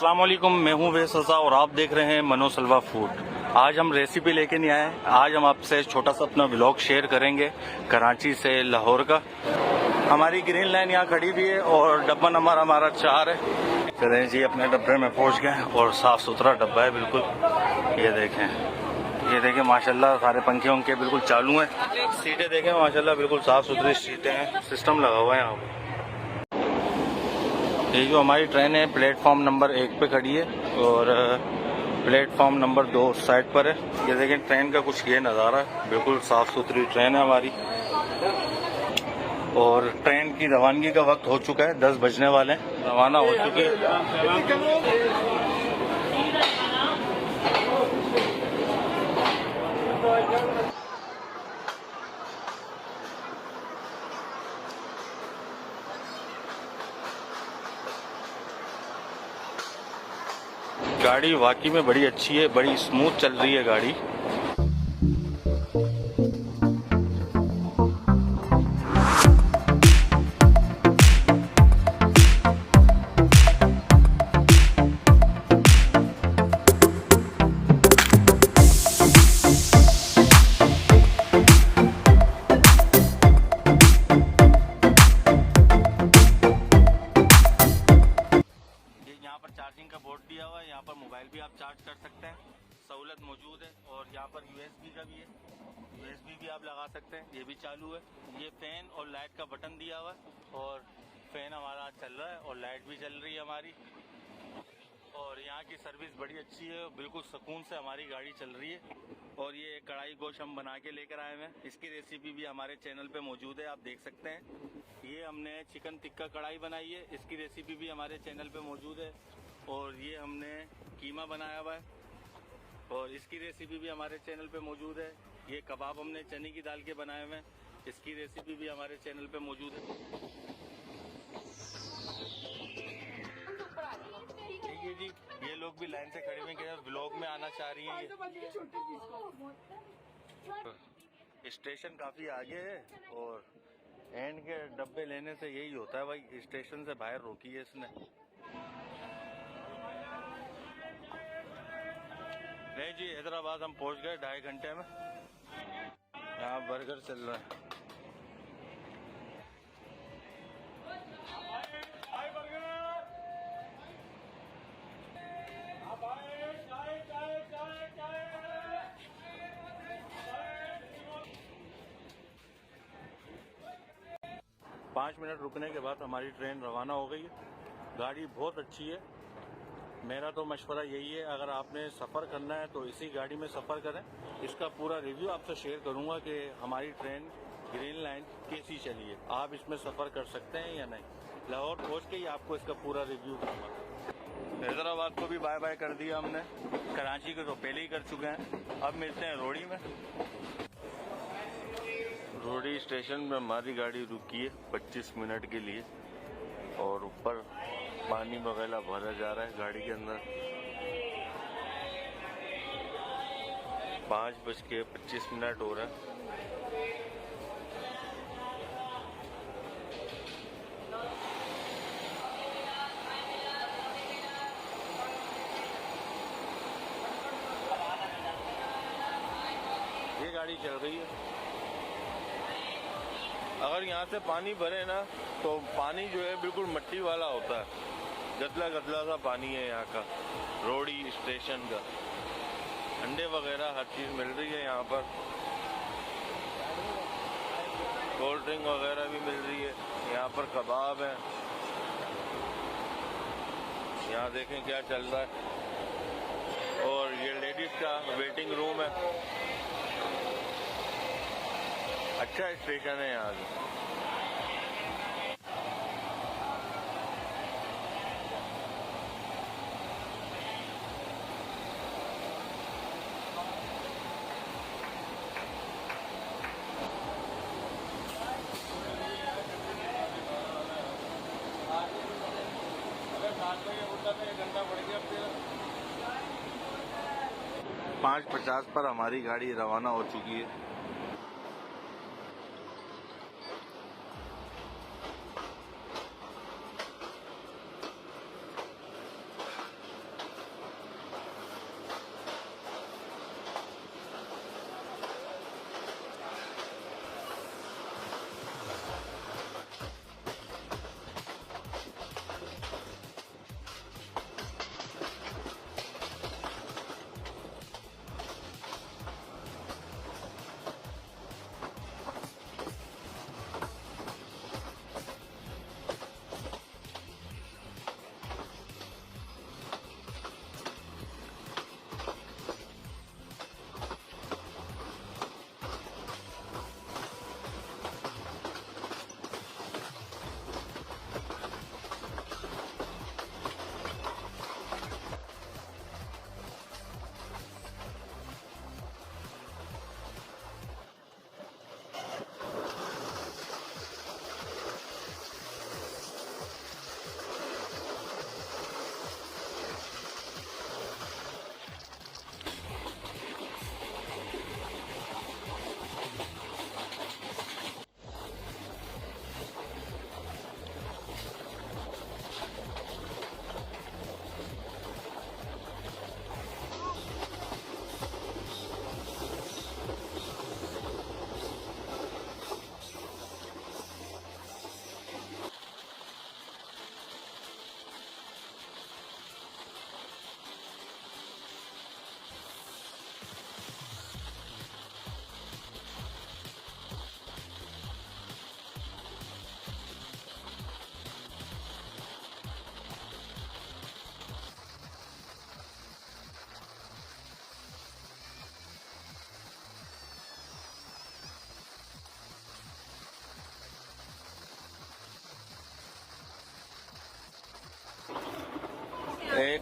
अस्सलाम वालेकुम, मैं हूं वेससा और आप देख रहे हैं मनोसलवा फूड। आज हम रेसिपी लेके नहीं आए। आज हम आपसे छोटा सा अपना व्लॉग शेयर करेंगे कराची से लाहौर का। हमारी ग्रीन लाइन यहाँ खड़ी भी है और डब्बा नंबर हमारा 4 है। चलें जी, अपने डब्बे में पहुंच गए और साफ सुथरा डब्बा है बिल्कुल। ये देखें माशाल्लाह, सारे पंखे उनके बिल्कुल चालू हैं। सीटें देखें माशाल्लाह, बिल्कुल साफ सुथरी सीटें हैं, सिस्टम लगा हुआ है यहाँ पर। ये जो हमारी ट्रेन है प्लेटफॉर्म नंबर 1 पे खड़ी है और प्लेटफॉर्म नंबर 2 उस साइड पर है। ये देखें ट्रेन का कुछ ये नज़ारा है, बिल्कुल साफ़ सुथरी ट्रेन है हमारी। और ट्रेन की रवानगी का वक्त हो चुका है, 10 बजने वाले हैं, रवाना हो चुकी है। गाड़ी वाकई में बड़ी अच्छी है, बड़ी स्मूथ चल रही है गाड़ी। चार्जिंग का बोर्ड दिया हुआ है, यहाँ पर मोबाइल भी आप चार्ज कर सकते हैं, सहूलत मौजूद है। और यहाँ पर यूएसबी का भी है, यूएसबी भी आप लगा सकते हैं, ये भी चालू है। ये फैन और लाइट का बटन दिया हुआ है और फैन हमारा चल रहा है और लाइट भी चल रही है हमारी। और यहाँ की सर्विस बड़ी अच्छी है, बिल्कुल सुकून से हमारी गाड़ी चल रही है। और ये कढ़ाई गोश्त हम बना के लेकर आए हैं, इसकी रेसिपी भी हमारे चैनल पे मौजूद है, आप देख सकते हैं। ये हमने चिकन टिक्का कढ़ाई बनाई है, इसकी रेसिपी भी हमारे चैनल पे मौजूद है। और ये हमने कीमा बनाया हुआ है और इसकी रेसिपी भी हमारे चैनल पे मौजूद है। ये कबाब हमने चने की दाल के बनाए हुए हैं, इसकी रेसिपी भी हमारे चैनल पे मौजूद है। ठीक है जी, ये लोग भी लाइन से खड़े हुए हैं, व्लॉग में आना चाह रही हैं। ये स्टेशन काफ़ी आगे है और एंड के डब्बे लेने से यही होता है भाई, स्टेशन से बाहर रोकी है इसने। नहीं जी, हैदराबाद हम पहुंच गए 2.5 घंटे में। यहाँ बर्गर चल रहा है। पाँच मिनट रुकने के बाद हमारी ट्रेन रवाना हो गई है। गाड़ी बहुत अच्छी है। मेरा तो मशवरा यही है, अगर आपने सफ़र करना है तो इसी गाड़ी में सफ़र करें। इसका पूरा रिव्यू आपसे शेयर करूंगा कि हमारी ट्रेन ग्रीन लाइन कैसी चली है, आप इसमें सफ़र कर सकते हैं या नहीं। लाहौर पहुंच के ही आपको इसका पूरा रिव्यू दूंगा। हैदराबाद को भी बाय बाय कर दिया हमने, कराची को तो पहले ही कर चुके हैं। अब मिलते हैं रोड़ी में। रोड़ी स्टेशन में हमारी गाड़ी रुकी है 25 मिनट के लिए और ऊपर पानी वगैरह भरा जा रहा है गाड़ी के अंदर। 5:25 हो रहा है। ये गाड़ी चल रही है। अगर यहाँ से पानी भरे ना तो पानी जो है बिल्कुल मट्टी वाला होता है, गदला गदला सा पानी है यहाँ का। रोड़ी स्टेशन का अंडे वगैरह हर चीज़ मिल रही है यहाँ पर, कोल्ड ड्रिंक वगैरह भी मिल रही है। यहाँ पर कबाब है, यहाँ देखें क्या चल रहा है। और ये लेडीज़ का वेटिंग रूम है। अच्छा स्टेशन है यहाँ का। अगर 7 बजे होता तो 1 घंटा बढ़ गया। 5:50 पर हमारी गाड़ी रवाना हो चुकी है।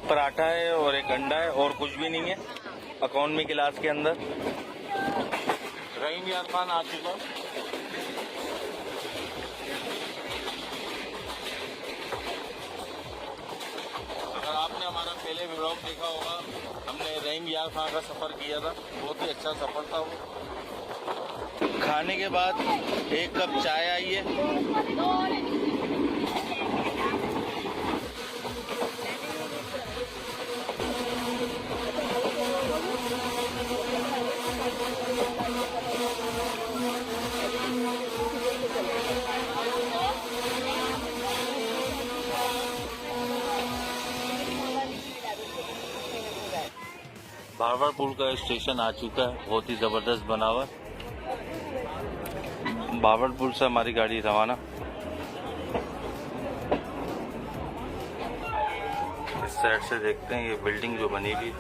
पराठा है और एक अंडा है और कुछ भी नहीं है इकोनॉमी क्लास के अंदर। रहीम यार खान आ चुका। अगर आपने हमारा पहले व्लॉग देखा होगा, हमने रहीम यार खान का सफ़र किया था, बहुत ही अच्छा सफ़र था वो। खाने के बाद एक कप चाय आई है। भावरपुर का स्टेशन आ चुका है, बहुत ही ज़बरदस्त बना हुआ। भावरपुर से हमारी गाड़ी रवाना। इस साइड से देखते हैं ये बिल्डिंग जो बनी हुई,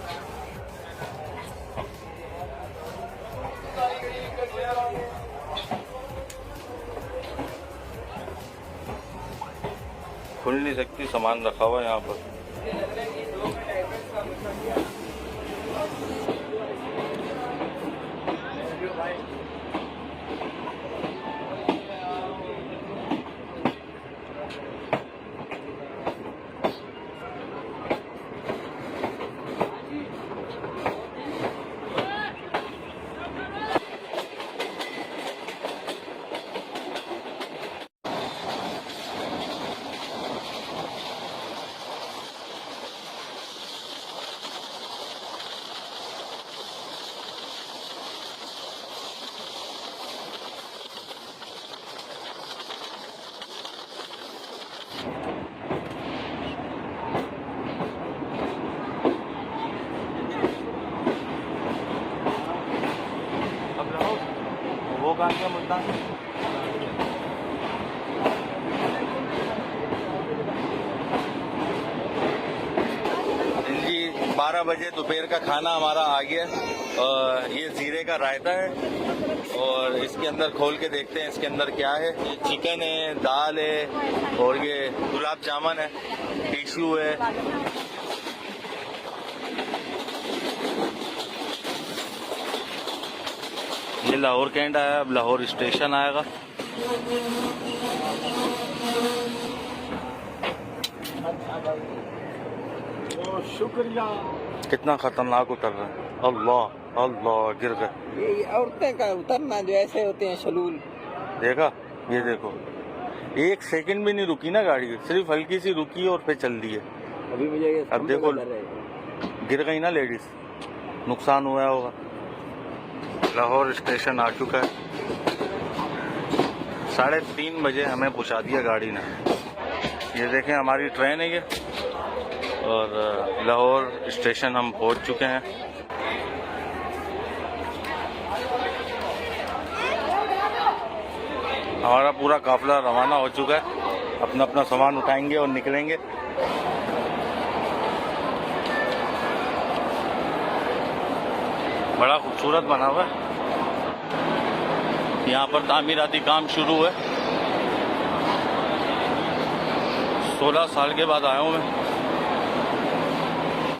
खुल नहीं सकती, सामान रखा हुआ है यहाँ पर। वो कहाँ गया मुल्तान? जी 12 बजे दोपहर का खाना हमारा आ गया। ये जीरे का रायता है और इसके अंदर खोल के देखते हैं इसके अंदर क्या है। ये चिकन है, दाल है और ये गुलाब जामुन है, टिश्यू है। ये लाहौर कैंट आया, अब लाहौर स्टेशन आएगा। शुक्रिया। कितना खतरनाक उतर रहा है, अल्लाह अल्लाह, गिर गए। ये औरतें का उतरना जो ऐसे होते हैं शलूल। देखा, ये देखो, एक सेकंड भी नहीं रुकी ना गाड़ी, सिर्फ हल्की सी रुकी और पे चल दी है। अभी मुझे ये अब देखो गिर गई ना लेडीज, नुकसान हुआ होगा। लाहौर स्टेशन आ चुका है, 3:30 बजे हमें पहुंचा दिया गाड़ी ने। ये देखें हमारी ट्रेन है ये, और लाहौर स्टेशन हम पहुंच चुके हैं। हमारा पूरा काफिला रवाना हो चुका है, अपना अपना सामान उठाएंगे और निकलेंगे। बड़ा खूबसूरत बना हुआ है। यहाँ पर तामीराती काम शुरू है। 16 साल के बाद आया हूँ मैं।